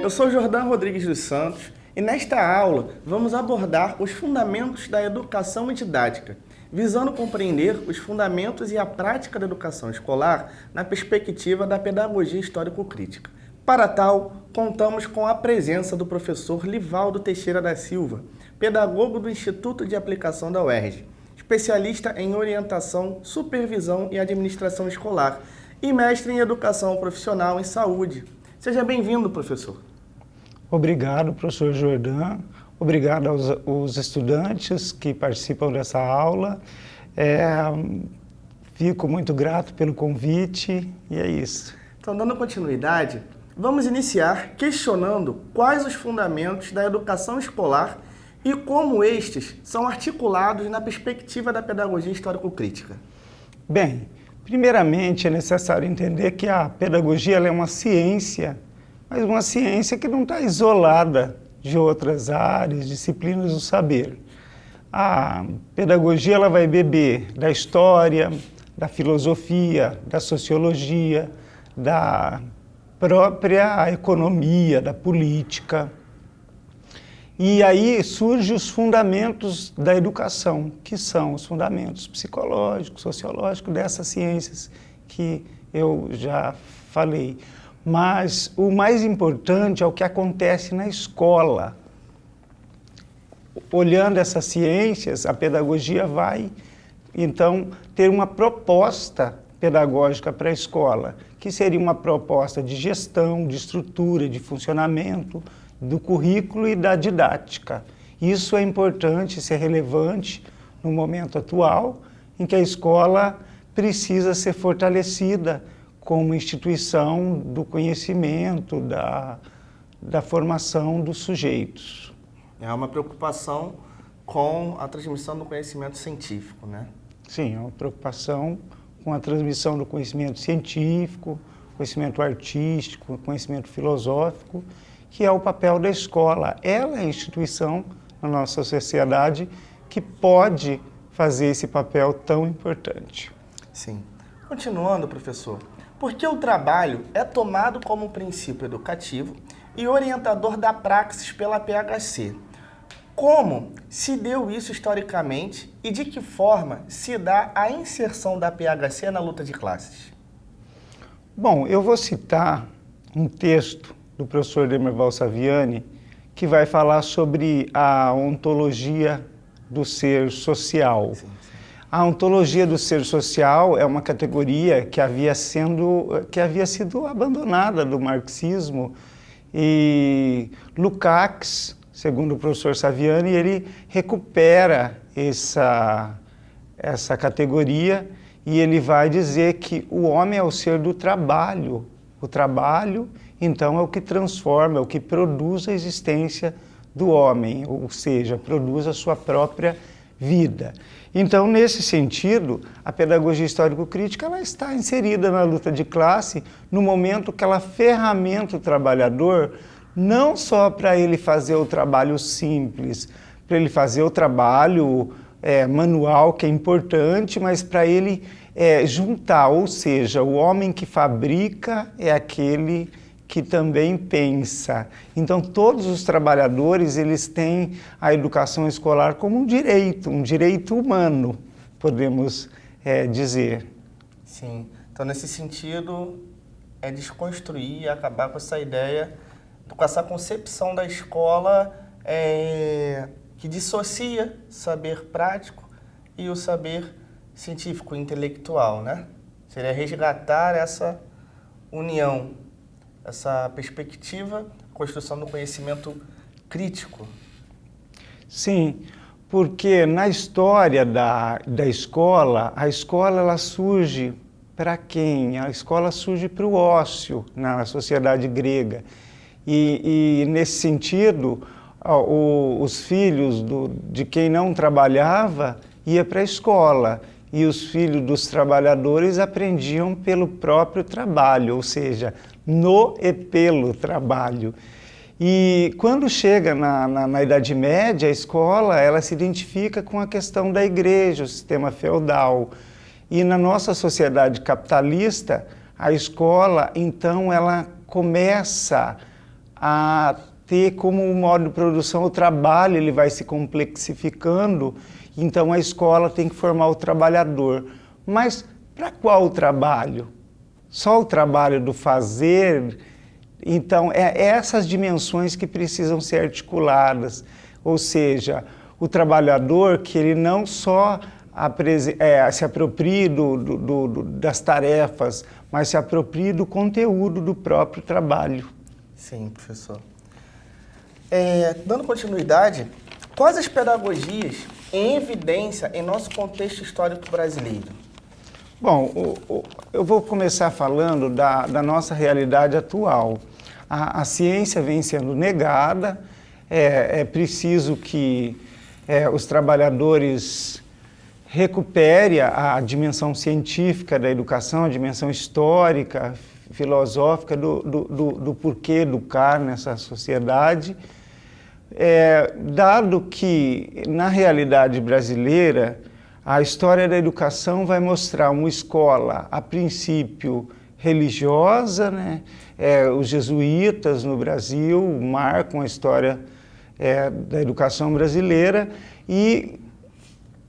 Eu sou Jordão Rodrigues dos Santos e nesta aula vamos abordar os fundamentos da educação e didática, visando compreender os fundamentos e a prática da educação escolar na perspectiva da pedagogia histórico-crítica. Para tal, contamos com a presença do professor Livaldo Teixeira da Silva, pedagogo do Instituto de Aplicação da UERJ, especialista em orientação, supervisão e administração escolar e mestre em educação profissional em saúde. Seja bem-vindo, professor. Obrigado, professor Jordão. Obrigado aos estudantes que participam dessa aula. Fico muito grato pelo convite e é isso. Então, dando continuidade, vamos iniciar questionando quais os fundamentos da educação escolar e como estes são articulados na perspectiva da pedagogia histórico-crítica. Bem, primeiramente é necessário entender que a pedagogia ela é uma ciência, mas uma ciência que não está isolada de outras áreas, disciplinas do saber. A pedagogia ela vai beber da história, da filosofia, da sociologia, da própria economia, da política. E aí surgem os fundamentos da educação, que são os fundamentos psicológicos, sociológicos dessas ciências que eu já falei. Mas o mais importante é o que acontece na escola. Olhando essas ciências, a pedagogia vai, então, ter uma proposta pedagógica para a escola, que seria uma proposta de gestão, de estrutura, de funcionamento, do currículo e da didática. Isso é importante, isso é relevante no momento atual, em que a escola precisa ser fortalecida como instituição do conhecimento, da formação dos sujeitos. É uma preocupação com a transmissão do conhecimento científico, né? Sim, é uma preocupação com a transmissão do conhecimento científico, conhecimento artístico, conhecimento filosófico, que é o papel da escola. Ela é a instituição na nossa sociedade que pode fazer esse papel tão importante. Sim. Continuando, professor, por que o trabalho é tomado como princípio educativo e orientador da praxis pela PHC? Como se deu isso historicamente e de que forma se dá a inserção da PHC na luta de classes? Bom, eu vou citar um texto do professor Demerval Saviani, que vai falar sobre a ontologia do ser social. Sim. A ontologia do ser social é uma categoria que havia sido abandonada do marxismo e Lukács, segundo o professor Saviani, ele recupera essa categoria e ele vai dizer que o homem é o ser do trabalho. O trabalho, então, é o que transforma, é o que produz a existência do homem, ou seja, produz a sua própria vida. Então, nesse sentido, a pedagogia histórico-crítica ela está inserida na luta de classe no momento que ela ferramenta o trabalhador não só para ele fazer o trabalho simples, para ele fazer o trabalho manual, que é importante, mas para ele juntar, ou seja, o homem que fabrica é aquele que também pensa. Então, todos os trabalhadores, eles têm a educação escolar como um direito humano, podemos dizer. Sim. Então, nesse sentido, é desconstruir e acabar com essa ideia, com essa concepção da escola que dissocia saber prático e o saber científico, intelectual, né? Seria resgatar essa união, essa perspectiva, construção do conhecimento crítico. Sim, porque na história da escola, a escola ela surge para quem? A escola surge para o ócio na sociedade grega. E nesse sentido, os filhos de quem não trabalhava iam para a escola e os filhos dos trabalhadores aprendiam pelo próprio trabalho, ou seja, no e pelo trabalho. E quando chega na Idade Média, a escola ela se identifica com a questão da igreja, o sistema feudal. E na nossa sociedade capitalista, a escola, então, ela começa a ter como modo de produção o trabalho, ele vai se complexificando, então a escola tem que formar o trabalhador. Mas para qual trabalho? Só o trabalho do fazer? Então, é essas dimensões que precisam ser articuladas, ou seja, o trabalhador que ele não só se aproprie das tarefas, mas se aproprie do conteúdo do próprio trabalho. Sim, professor. Dando continuidade, quais as pedagogias em evidência em nosso contexto histórico brasileiro? Bom, eu vou começar falando da nossa realidade atual. A ciência vem sendo negada, é preciso que os trabalhadores recuperem a dimensão científica da educação, a dimensão histórica, filosófica do porquê educar nessa sociedade. Dado que, na realidade brasileira, a história da educação vai mostrar uma escola, a princípio, religiosa, né? Os jesuítas no Brasil marcam a história da educação brasileira e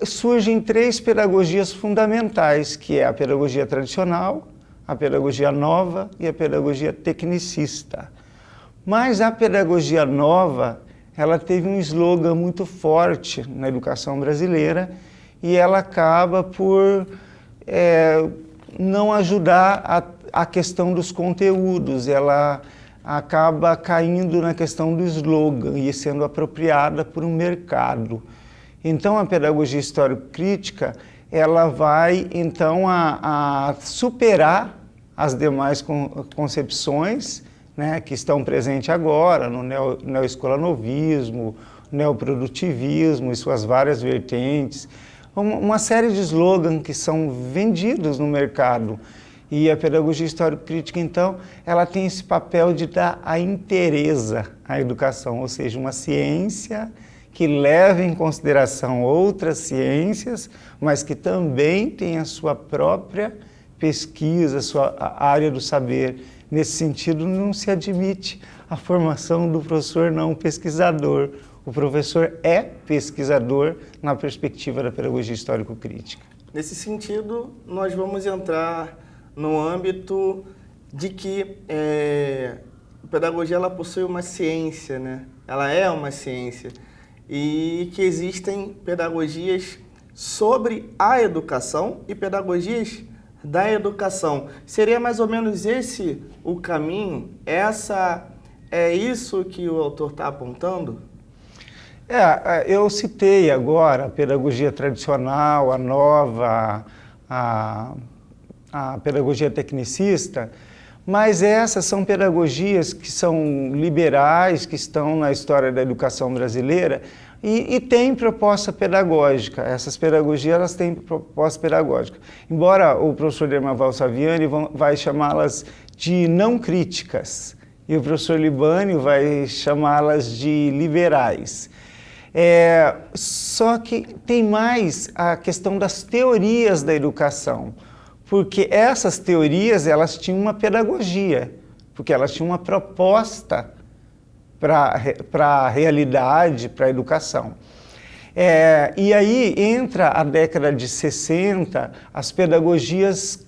surgem 3 pedagogias fundamentais, que é a pedagogia tradicional, a pedagogia nova e a pedagogia tecnicista. Mas a pedagogia nova, ela teve um slogan muito forte na educação brasileira e ela acaba por não ajudar a questão dos conteúdos, ela acaba caindo na questão do slogan e sendo apropriada por um mercado. Então, a pedagogia histórico-crítica, ela vai, então, a superar as demais concepções, né, que estão presentes agora no neoescolanovismo, neoprodutivismo e suas várias vertentes, uma série de slogans que são vendidos no mercado. E a pedagogia histórico-crítica, então, ela tem esse papel de dar a inteireza à educação, ou seja, uma ciência que leva em consideração outras ciências, mas que também tem a sua própria pesquisa, a sua área do saber. Nesse sentido, não se admite a formação do professor não pesquisador. O professor é pesquisador na perspectiva da pedagogia histórico-crítica. Nesse sentido, nós vamos entrar no âmbito de que a pedagogia ela possui uma ciência, né? Ela é uma ciência. E que existem pedagogias sobre a educação e pedagogias da educação. Seria mais ou menos esse o caminho? É isso que o autor está apontando? Eu citei agora a pedagogia tradicional, a nova, a pedagogia tecnicista, mas essas são pedagogias que são liberais, que estão na história da educação brasileira e têm proposta pedagógica. Essas pedagogias elas têm proposta pedagógica. Embora o professor Demerval Saviani vai chamá-las de não críticas e o professor Libânio vai chamá-las de liberais. Só que tem mais a questão das teorias da educação. Porque essas teorias, elas tinham uma pedagogia, porque elas tinham uma proposta para a realidade, para a educação. E aí entra a década de 60, as pedagogias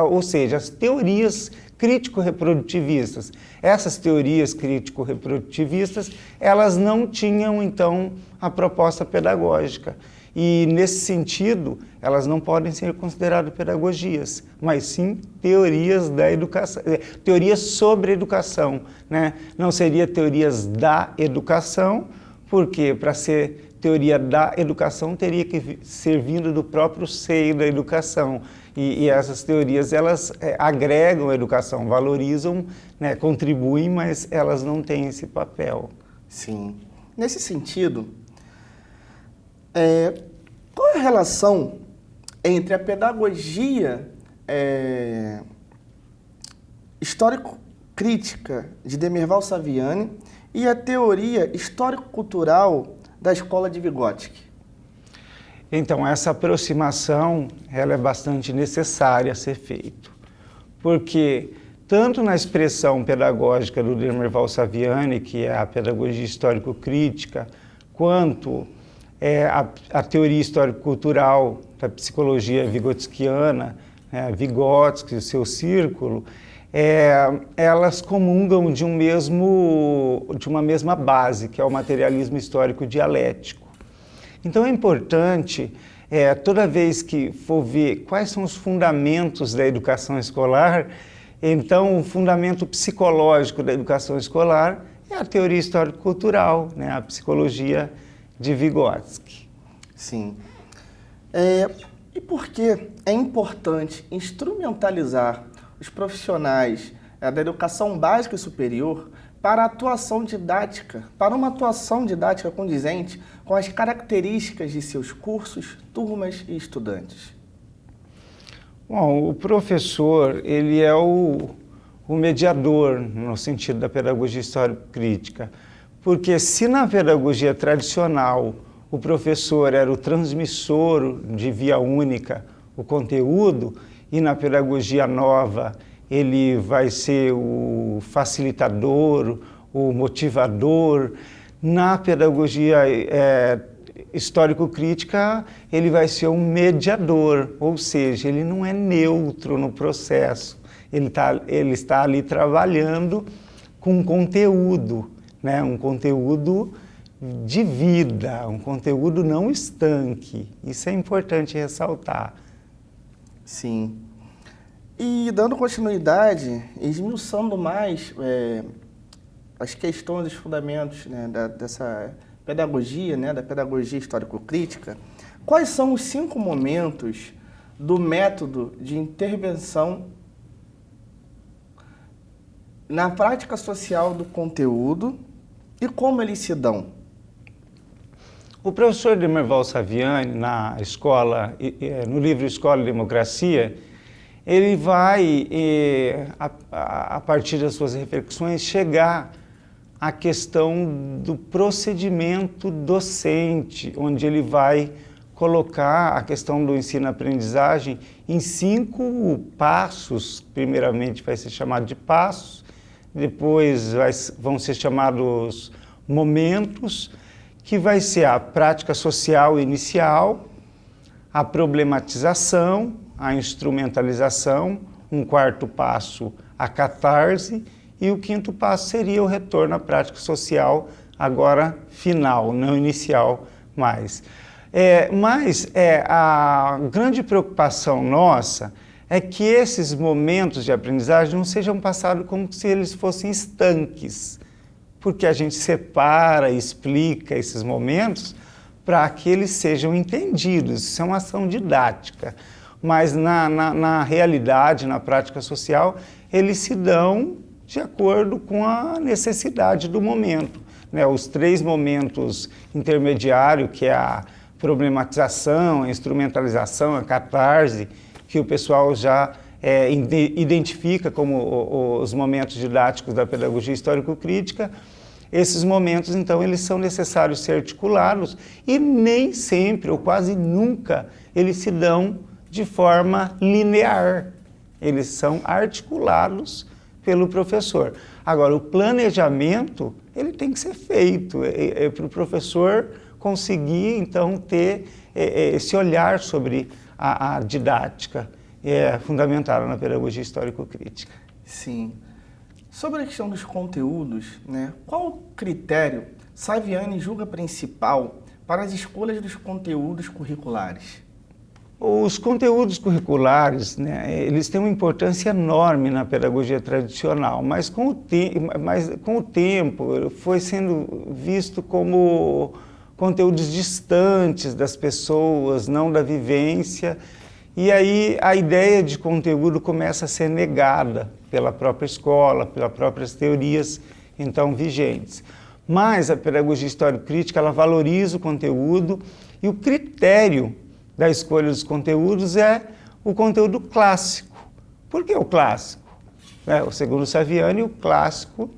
ou seja, as teorias crítico-reprodutivistas. Essas teorias crítico-reprodutivistas, elas não tinham, então, a proposta pedagógica. E, nesse sentido, elas não podem ser consideradas pedagogias, mas sim teorias da educação, teorias sobre educação, né? Não seria teorias da educação, porque para ser teoria da educação teria que ser vindo do próprio seio da educação. E essas teorias, elas agregam a educação, valorizam, né, contribuem, mas elas não têm esse papel. Sim. Nesse sentido, qual é a relação entre a pedagogia histórico-crítica de Demerval Saviani e a teoria histórico-cultural da Escola de Vygotsky? Então, essa aproximação ela é bastante necessária a ser feita, porque tanto na expressão pedagógica do Demerval Saviani, que é a pedagogia histórico-crítica, quanto a teoria histórico-cultural da psicologia vigotskiana, Vygotsky e o seu círculo, elas comungam de uma mesma base, que é o materialismo histórico dialético. Então é importante, toda vez que for ver quais são os fundamentos da educação escolar, então o fundamento psicológico da educação escolar é a teoria histórico-cultural, né, a psicologia de Vygotsky. Sim. E por que é importante instrumentalizar os profissionais da educação básica e superior para uma atuação didática condizente com as características de seus cursos, turmas e estudantes? Bom, o professor, ele é o mediador no sentido da pedagogia histórico-crítica, porque se na pedagogia tradicional o professor era o transmissor de via única o conteúdo, e na pedagogia nova ele vai ser o facilitador, o motivador. Na pedagogia histórico-crítica ele vai ser um mediador, ou seja, ele não é neutro no processo, ele está ali trabalhando com conteúdo, né? Um conteúdo de vida, um conteúdo não estanque. Isso é importante ressaltar. Sim. E dando continuidade, esmiuçando mais as questões, os fundamentos, né, dessa pedagogia, né, da pedagogia histórico-crítica, quais são os 5 momentos do método de intervenção na prática social do conteúdo e como eles se dão? O professor Demerval Saviani, na escola, no livro Escola e Democracia, ele vai, a partir das suas reflexões, chegar à questão do procedimento docente, onde ele vai colocar a questão do ensino-aprendizagem em 5 passos. Primeiramente vai ser chamado de passos, depois vão ser chamados momentos, que vai ser a prática social inicial, a problematização, a instrumentalização, um 4º passo, a catarse, e o 5º passo seria o retorno à prática social, agora final, não inicial mais. Mas a grande preocupação nossa é que esses momentos de aprendizagem não sejam passados como se eles fossem estanques, porque a gente separa e explica esses momentos para que eles sejam entendidos. Isso é uma ação didática, mas na realidade, na prática social, eles se dão de acordo com a necessidade do momento, né? Os 3 momentos intermediários, que é a problematização, a instrumentalização, a catarse, que o pessoal já identifica como os momentos didáticos da pedagogia histórico-crítica. Esses momentos, então, eles são necessários ser articulados e nem sempre, ou quase nunca, eles se dão de forma linear. Eles são articulados pelo professor. Agora, o planejamento, ele tem que ser feito para o professor conseguir, então, ter esse olhar sobre a didática fundamentada na pedagogia histórico-crítica. Sim. Sobre a questão dos conteúdos, né, qual critério Saviani julga principal para as escolhas dos conteúdos curriculares? Os conteúdos curriculares, né, eles têm uma importância enorme na pedagogia tradicional, mas com o tempo foi sendo visto como conteúdos distantes das pessoas, não da vivência, e aí a ideia de conteúdo começa a ser negada pela própria escola, pelas próprias teorias então vigentes. Mas a pedagogia histórico-crítica, ela valoriza o conteúdo, e o critério da escolha dos conteúdos é o conteúdo clássico. Por que o clássico? Segundo Saviani, o clássico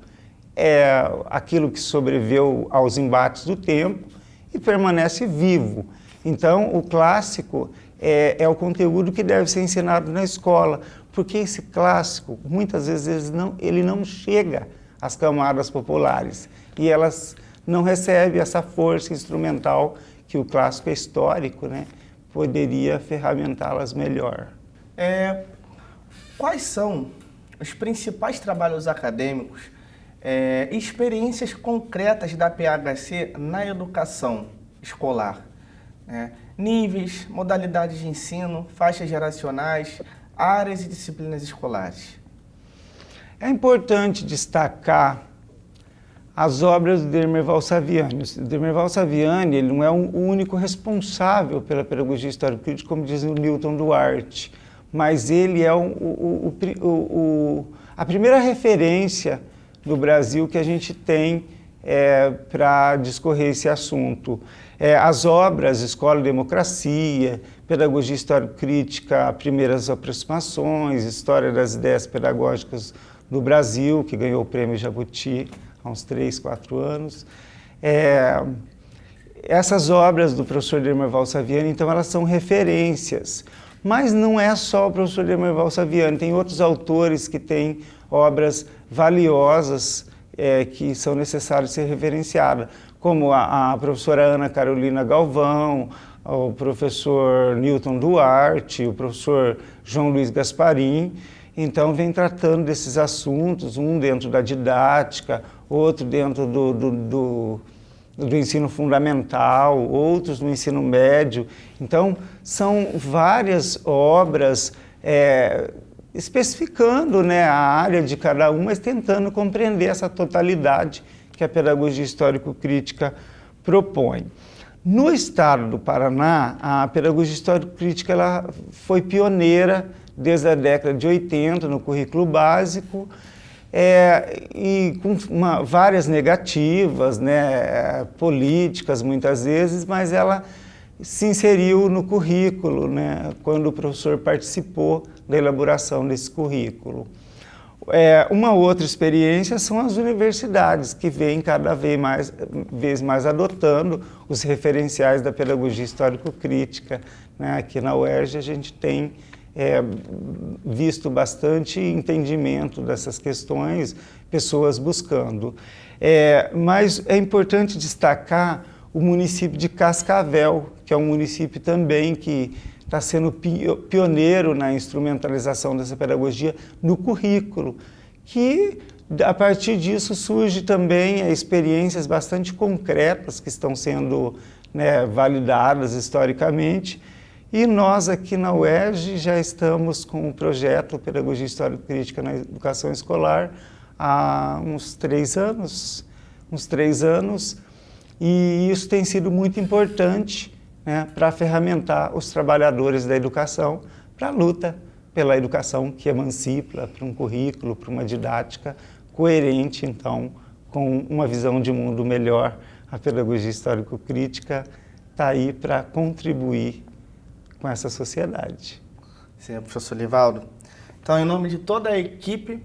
é aquilo que sobreviveu aos embates do tempo e permanece vivo. Então, o clássico é o conteúdo que deve ser ensinado na escola, porque esse clássico, muitas vezes, ele não chega às camadas populares e elas não recebem essa força instrumental que o clássico histórico, né, poderia ferramentá-las melhor. Quais são os principais trabalhos acadêmicos e experiências concretas da PHC na educação escolar? Níveis, modalidades de ensino, faixas geracionais, áreas e disciplinas escolares. É importante destacar as obras do Demerval Saviani. O Demerval Saviani, ele não é o único responsável pela pedagogia histórico-crítica, como diz o Newton Duarte, mas ele é a primeira referência do Brasil que a gente tem para discorrer esse assunto. As obras Escola e Democracia, Pedagogia Histórico-Crítica, Primeiras Aproximações, História das Ideias Pedagógicas do Brasil, que ganhou o Prêmio Jabuti há uns 3, 4 anos. Essas obras do professor Demerval Saviani, então, elas são referências. Mas não é só o professor Demerval Saviani, tem outros autores que têm obras valiosas que são necessárias ser referenciadas, como a professora Ana Carolina Galvão, o professor Newton Duarte, o professor João Luiz Gasparim. Então, vem tratando desses assuntos, um dentro da didática, outro dentro do ensino fundamental, outros no ensino médio. Então, são várias obras especificando, né, a área de cada uma, mas tentando compreender essa totalidade que a pedagogia histórico-crítica propõe. No estado do Paraná, a pedagogia histórico-crítica ela foi pioneira desde a década de 80 no currículo básico, e com várias negativas, né, políticas muitas vezes, mas ela se inseriu no currículo, né, quando o professor participou da elaboração desse currículo. Uma outra experiência são as universidades, que vêm cada vez mais adotando os referenciais da pedagogia histórico-crítica, né? Aqui na UERJ a gente tem visto bastante entendimento dessas questões, pessoas buscando. Mas é importante destacar o município de Cascavel, que é um município também que está sendo pioneiro na instrumentalização dessa pedagogia no currículo, que a partir disso surge também experiências bastante concretas que estão sendo, né, validadas historicamente. E nós aqui na UERJ já estamos com o projeto Pedagogia Histórico-Crítica na Educação Escolar há uns 3 anos, e isso tem sido muito importante, né, para ferramentar os trabalhadores da educação para a luta pela educação que emancipa, para um currículo, para uma didática coerente, então, com uma visão de mundo melhor. A pedagogia histórico-crítica está aí para contribuir com essa sociedade. Sim, professor Livaldo. Então, em nome de toda a equipe,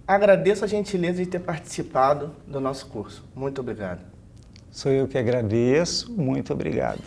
agradeço a gentileza de ter participado do nosso curso. Muito obrigado. Sou eu que agradeço. Muito obrigado.